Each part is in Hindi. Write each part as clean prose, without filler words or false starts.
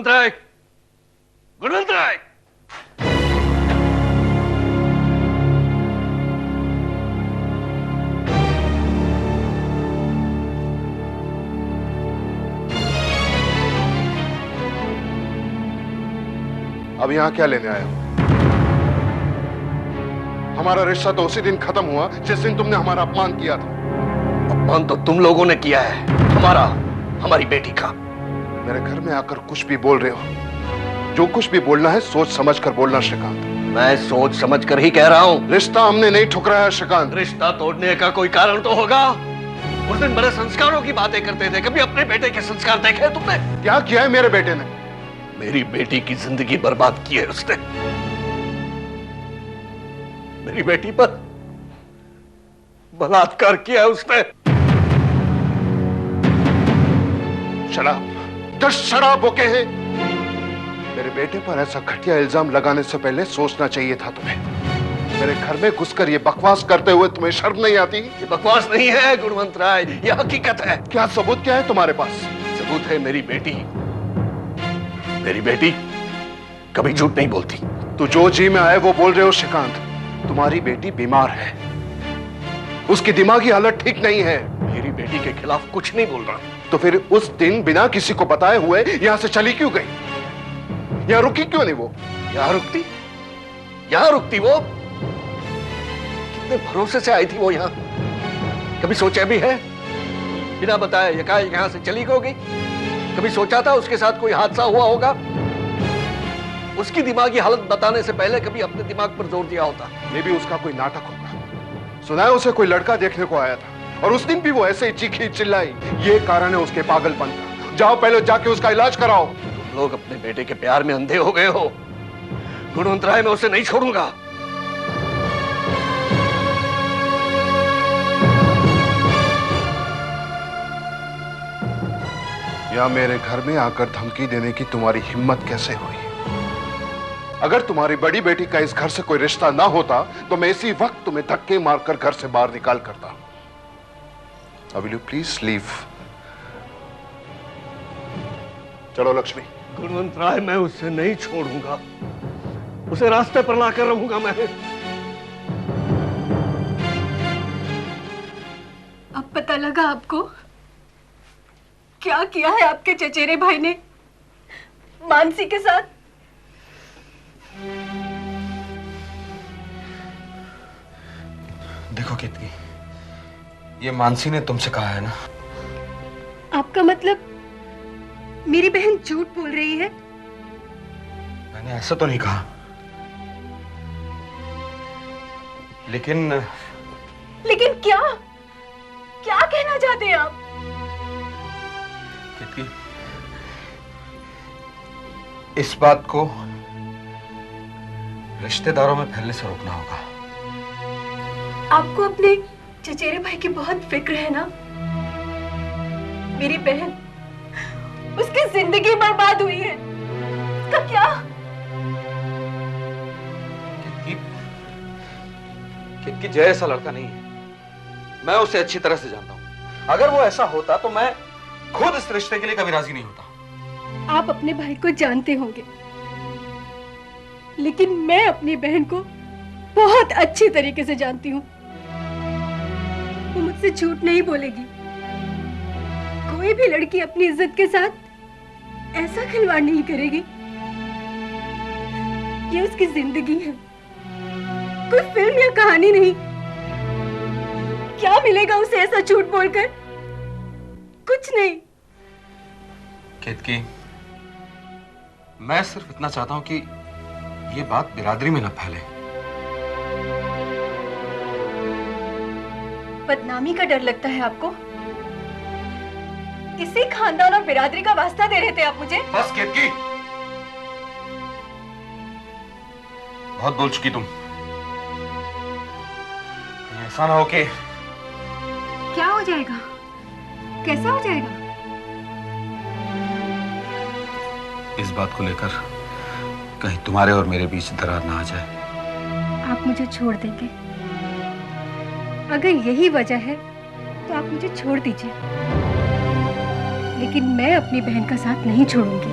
गुणवंत राय, गुणवंत राय। अब यहां क्या लेने आए हो? हमारा रिश्ता तो उसी दिन खत्म हुआ जिस दिन तुमने हमारा अपमान किया था। अपमान तो तुम लोगों ने किया है, हमारा, हमारी बेटी का। मेरे घर में आकर कुछ भी बोल रहे हो। जो कुछ भी बोलना है सोच समझ कर बोलना श्रीकांत। मैं सोच समझ कर ही कह रहा हूं। रिश्ता हमने नहीं ठुकराया श्रीकांत। रिश्ता तोड़ने का कोई कारण तो होगा। उस दिन बड़े संस्कारों की बातें करते थे, कभी अपने बेटे के संस्कार देखे तुमने? क्या किया है मेरे बेटे ने? मेरी बेटी की जिंदगी बर्बाद की है उसने। मेरी बेटी पर बलात्कार किया है उसने। शराब, 10 शराब ओके हैं। मेरे बेटे पर ऐसा घटिया इल्जाम लगाने से पहले सोचना चाहिए था तुम्हें। मेरे घर में घुसकर ये बकवास करते हुए तुम्हें शर्म नहीं आती? ये बकवास नहीं है गुणवंत राय, ये हकीकत है। क्या सबूत क्या है तुम्हारे पास? सबूत है मेरी बेटी। मेरी बेटी कभी झूठ नहीं बोलती। तू जो जी में आए वो बोल रहे हो श्रीकांत। तुम्हारी बेटी बीमार है, उसकी दिमागी हालत ठीक नहीं है। मेरी बेटी के खिलाफ कुछ नहीं बोल रहा। तो फिर उस दिन बिना किसी को बताए हुए यहां से चली क्यों गई? यहां रुकी क्यों नहीं वो? यहां रुकती? यहां रुकती वो? कितने भरोसे से आई थी वो यहां। कभी सोचा भी है? बिना बताए एकाएक यहां से चली क्यों गई? कभी सोचा था उसके साथ कोई हादसा हुआ होगा? उसकी दिमागी हालत बताने से पहले कभी अपने दिमाग पर जोर दिया होता। ये भी उसका कोई नाटक होगा। सुना है उसे कोई लड़का देखने को आया था और उस दिन भी वो ऐसे ही चीखी चिल्लाई। ये कारण है उसके पागलपन का। जाओ पहले जाके उसका इलाज कराओ। तुम लोग अपने बेटे के प्यार में अंधे हो गए हो। गुणवंत राय, मैं उसे नहीं छोड़ूंगा। या मेरे घर में आकर धमकी देने की तुम्हारी हिम्मत कैसे हुई? अगर तुम्हारी बड़ी बेटी का इस घर से कोई रिश्ता ना होता तो मैं इसी वक्त तुम्हें धक्के मारकर घर से बाहर निकाल करता। Now will you please leave? चलो लक्ष्मी। गुणवंत राय, मैं उसे नहीं छोड़ूंगा। उसे रास्ते पर लाकर रहूंगा मैं। अब पता लगा आपको क्या किया है आपके चचेरे भाई ने मानसी के साथ? देखो केतकी, ये मानसी ने तुमसे कहा है ना? आपका मतलब मेरी बहन झूठ बोल रही है? मैंने ऐसा तो नहीं कहा, लेकिन क्या क्या कहना चाहते हैं आप? केतकी, इस बात को रिश्तेदारों में फैलने से रोकना होगा। आपको अपने चचेरे भाई की बहुत फिक्र है ना? मेरी बहन, उसकी जिंदगी बर्बाद हुई है। उसका क्या? केतकी, जय ऐसा लड़का नहीं है। मैं उसे अच्छी तरह से जानता हूं। अगर वो ऐसा होता तो मैं खुद इस रिश्ते के लिए कभी राजी नहीं होता। आप अपने भाई को जानते होंगे, लेकिन मैं अपनी बहन को बहुत अच्छी तरीके से जानती हूँ। वो मुझसे झूठ नहीं बोलेगी। कोई भी लड़की अपनी इज्जत के साथ ऐसा खिलवाड़ नहीं करेगी। ये उसकी जिंदगी है, कोई फिल्म या कहानी नहीं। क्या मिलेगा उसे ऐसा झूठ बोलकर? कुछ नहीं। केतकी, मैं सिर्फ इतना चाहता हूं कि ये बात बिरादरी में न फैले। बदनामी का डर लगता है आपको? इसी खानदान और बिरादरी का वास्ता दे रहे थे आप मुझे? बस केतकी, बहुत बोल चुकी तुम। ऐसा ना हो कि क्या हो जाएगा? कैसा हो जाएगा? इस बात को लेकर कहीं तुम्हारे और मेरे बीच दरार ना आ जाए। आप मुझे छोड़ देंगे? अगर यही वजह है तो आप मुझे छोड़ दीजिए, लेकिन मैं अपनी बहन का साथ नहीं छोड़ूंगी।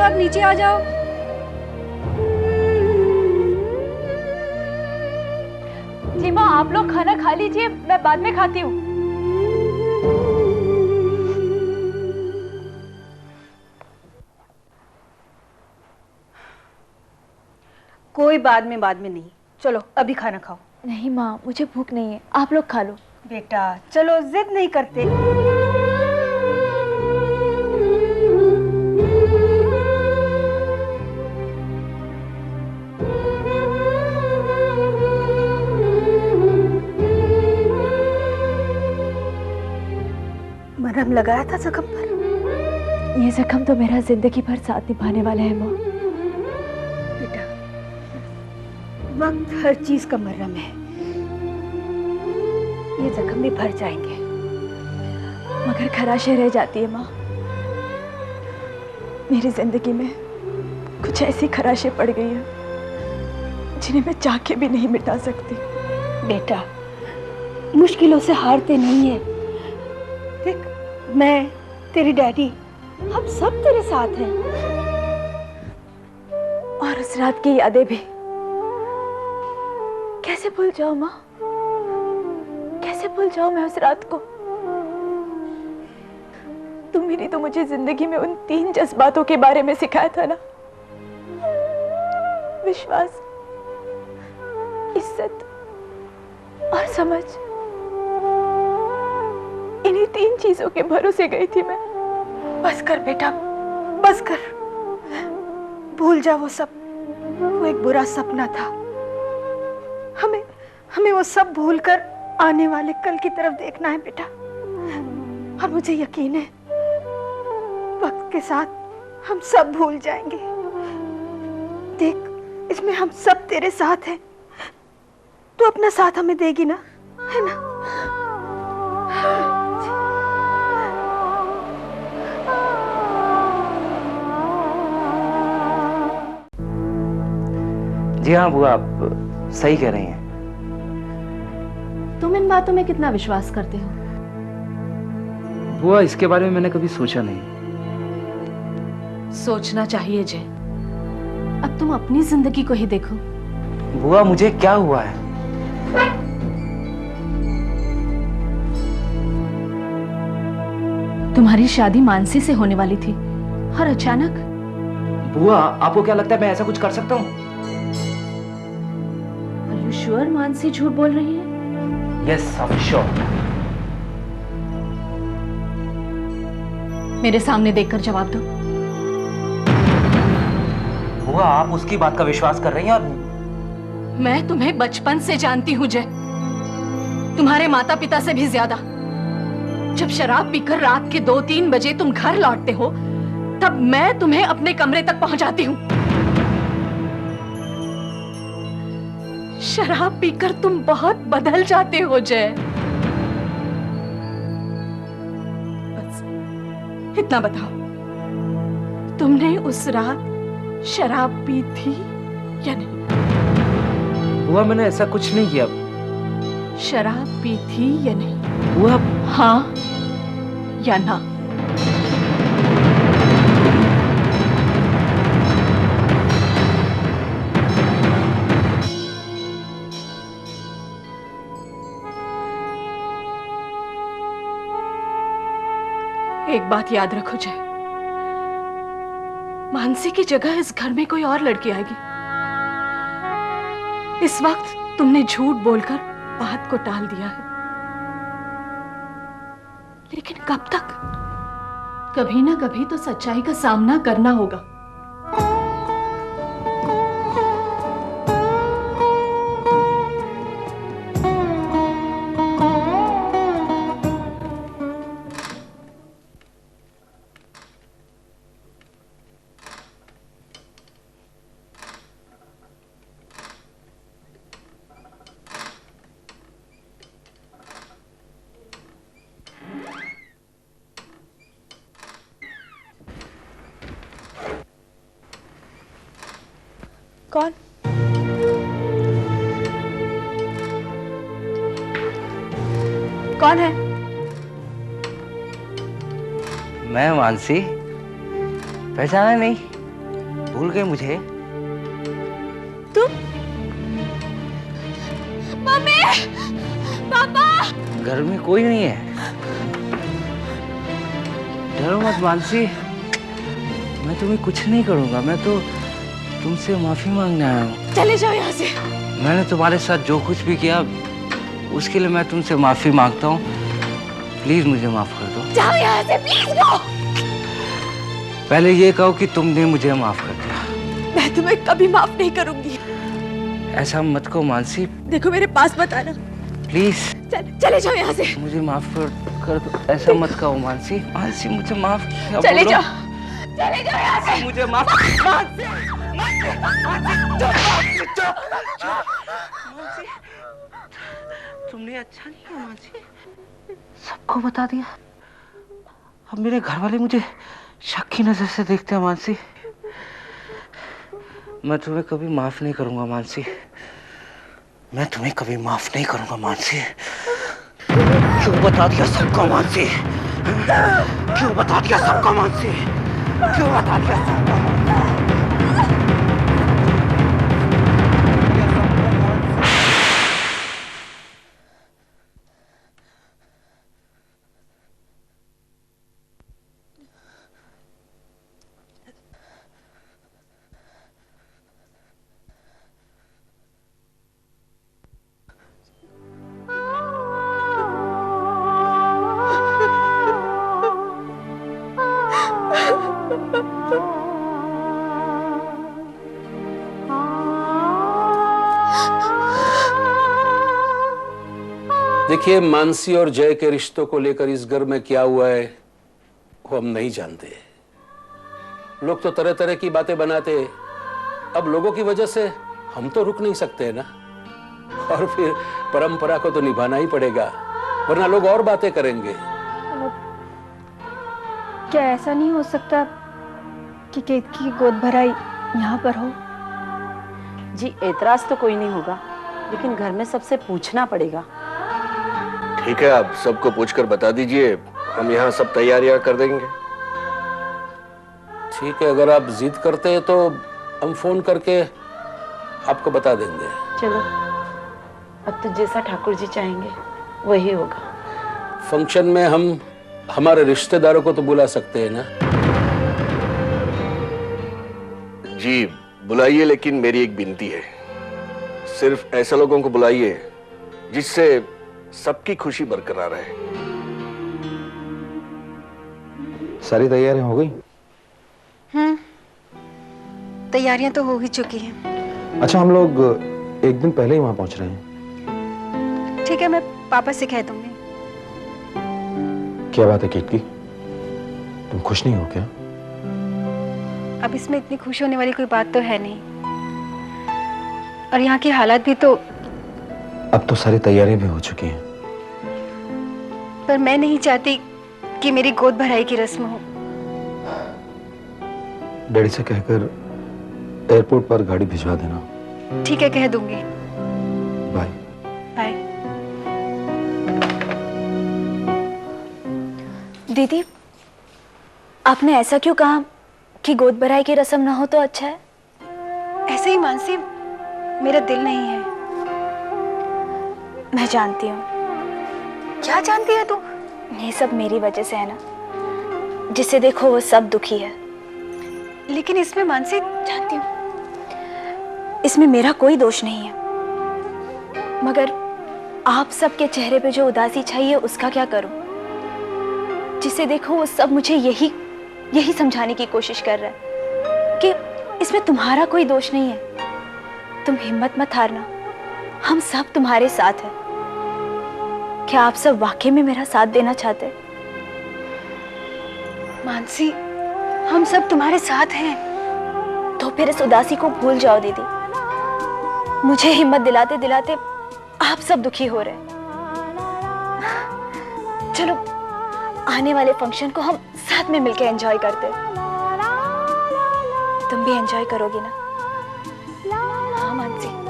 आप नीचे आ जाओ। जी माँ, आप लोग खाना खा लीजिए, मैं बाद में खाती हूँ। कोई बाद में नहीं, चलो अभी खाना खाओ। नहीं माँ, मुझे भूख नहीं है, आप लोग खा लो। बेटा चलो, जिद नहीं करते। मरहम लगाया था जख्म पर? ये जख्म तो मेरा जिंदगी भर साथ निभाने वाला है माँ। बेटा, वक्त हर चीज का मरहम है, ये जख्म भी भर जाएंगे। मगर खराशें रह जाती है माँ। मेरी जिंदगी में कुछ ऐसी खराशें पड़ गई हैं जिन्हें मैं चाह के भी नहीं मिटा सकती। बेटा, मुश्किलों से हारते नहीं है। देख, मैं, तेरी डैडी, हम सब तेरे साथ हैं। और उस रात की यादें भी कैसे भूल जाऊं माँ? कैसे भूल जाऊं मैं उस रात को? तुम ही तो मुझे जिंदगी में उन 3 जज्बातों के बारे में सिखाया था ना, विश्वास, इज्जत और समझ। इन्हीं 3 चीजों के भरोसे गई थी मैं। बस कर बेटा, बस कर। भूल जा वो सब। वो एक बुरा सपना था। हमें वो सब भूलकर आने वाले कल की तरफ देखना है बेटा। और मुझे यकीन है, वक्त के साथ हम सब भूल जाएंगे। देख, इसमें हम सब तेरे साथ हैं। तू अपना साथ हमें देगी ना, है ना? जी हाँ बुआ, आप सही कह रही हैं। तुम इन बातों में कितना विश्वास करते हो? बुआ, इसके बारे में मैंने कभी सोचा नहीं। सोचना चाहिए जय। अब तुम अपनी जिंदगी को ही देखो। बुआ, मुझे क्या हुआ है? तुम्हारी शादी मानसी से होने वाली थी और अचानक। बुआ, आपको क्या लगता है मैं ऐसा कुछ कर सकता हूँ? Are you sure मानसी झूठ बोल रही है? Yes, I'm sure. मेरे सामने देखकर जवाब दो। बुआ, आप उसकी बात का विश्वास कर रही हैं और मैं तुम्हें बचपन से जानती हूँ जय, तुम्हारे माता पिता से भी ज्यादा। जब शराब पीकर रात के 2-3 बजे तुम घर लौटते हो, तब मैं तुम्हें अपने कमरे तक पहुंचाती हूँ। शराब पीकर तुम बहुत बदल जाते हो जय। बस इतना बताओ, तुमने उस रात शराब पी थी या नहीं? बुआ, मैंने ऐसा कुछ नहीं किया। शराब पी थी या नहीं? बुआ, हाँ या ना? एक बात याद रखो जय, मानसी की जगह इस घर में कोई और लड़की आएगी। इस वक्त तुमने झूठ बोलकर बात को टाल दिया है, लेकिन कब तक? कभी ना कभी तो सच्चाई का सामना करना होगा। कौन? कौन है? मैं मानसी, पहचाना नहीं? भूल गए मुझे? तुम? मम्मी, पापा। घर में कोई नहीं है। डरो मत मानसी, मैं तुम्हें कुछ नहीं करूंगा। मैं तो तुमसे माफी मांगने आया हूँ। चले जाओ यहाँ से। मैंने तुम्हारे साथ जो कुछ भी किया उसके लिए मैं तुमसे माफी मांगता हूँ। प्लीज मुझे माफ कर दो। जाओ यहाँ से, प्लीज गो। पहले ये कहो कि तुमने मुझे माफ कर दिया। मैं तुम्हें कभी माफ नहीं करूंगी। ऐसा मत कहो मानसी, देखो मेरे पास मत आना। प्लीज चले जाओ यहाँ से। मुझे माफ कर दो। ऐसा मत कहो मानसी। मानसी मुझे माफ किया। चले बोलो। जाओ, चले जाओ यहाँ से। मुझे माफ। तुमने अच्छा नहीं किया मानसी, सबको बता दिया। अब मेरे घर वाले मुझे शक की नजर से देखते हैं मानसी। मैं तुम्हें कभी माफ नहीं करूंगा मानसी। मैं तुम्हें कभी माफ नहीं करूंगा मानसी। क्यों बता दिया सबको मानसी? क्यों बता दिया सबको मानसी? क्यों बता दिया सबको? देखिए, मानसी और जय के रिश्तों को लेकर इस घर में क्या हुआ है वो हम नहीं जानते। लोग तो तरह तरह की बातें बनाते। अब लोगों की वजह से हम तो रुक नहीं सकते ना, और फिर परंपरा को तो निभाना ही पड़ेगा, वरना लोग और बातें करेंगे। क्या ऐसा नहीं हो सकता कि केतकी की गोद भराई यहाँ पर हो? जी, एतराज तो कोई नहीं होगा, लेकिन घर में सबसे पूछना पड़ेगा। ठीक है, आप सबको पूछकर बता दीजिए, हम यहाँ सब तैयारियां कर देंगे। ठीक है, अगर आप जिद करते हैं तो हम फोन करके आपको बता देंगे। चलो, अब तो जैसा ठाकुर जी चाहेंगे वही होगा। फंक्शन में हम हमारे रिश्तेदारों को तो बुला सकते हैं ना? जी बुलाइए, लेकिन मेरी एक विनती है, सिर्फ ऐसे लोगों को बुलाइए जिससे सबकी खुशी बरकरार रहे। सारी तैयारियां हो गई? तैयारियां तो हो ही चुकी हैं। अच्छा, हम लोग एक दिन पहले ही वहां पहुंच रहे हैं। ठीक है, मैं पापा से कह दूंगी। क्या बात है केतकी, तुम खुश नहीं हो क्या? अब इसमें इतनी खुश होने वाली कोई बात तो है नहीं, और यहाँ के हालात भी तो। अब तो सारी तैयारियां भी हो चुकी हैं। पर मैं नहीं चाहती कि मेरी गोद भराई की रस्म हो। डैडी से कहकर एयरपोर्ट पर गाड़ी भिजवा देना। ठीक है, कह दूंगी। बाय। बाय। दीदी, आपने ऐसा क्यों कहा कि गोद भराई की रस्म ना हो तो अच्छा है? ऐसे ही मानसी, मेरा दिल नहीं है। मैं जानती हूँ। क्या जानती है तू? ये सब मेरी वजह से है ना, जिसे देखो वो सब दुखी है। लेकिन इसमें मानसी, जानती हूँ, इसमें मेरा कोई दोष नहीं है, मगर आप सबके चेहरे पे जो उदासी छाई है उसका क्या करूं? जिसे देखो वो सब मुझे यही समझाने की कोशिश कर रहा है कि इसमें तुम्हारा कोई दोष नहीं है। तुम हिम्मत मत हारना, हम सब तुम्हारे साथ हैं। क्या आप सब वाकई में मेरा साथ देना चाहते? मानसी, हम सब तुम्हारे साथ हैं। तो फिर इस उदासी को भूल जाओ दीदी। मुझे हिम्मत दिलाते दिलाते आप सब दुखी हो रहे हैं। चलो, आने वाले फंक्शन को हम साथ में मिलकर एंजॉय करते हैं। तुम भी एंजॉय करोगी ना? हाँ मानसी।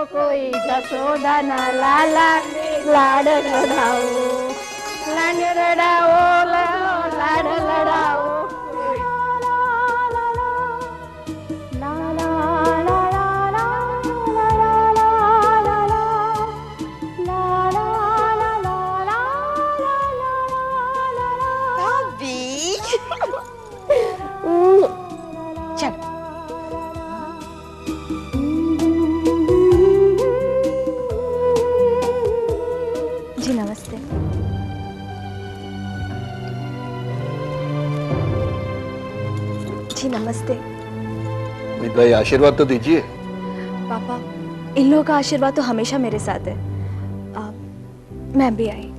कोई जसोदा ना लाला लाड लड़ाओ, लाड लड़ाओ, लाड लड़ाओ। चल जी नमस्ते। जी नमस्ते। अमित भाई आशीर्वाद तो दीजिए। पापा इन लोगों का आशीर्वाद तो हमेशा मेरे साथ है। मैं भी आई।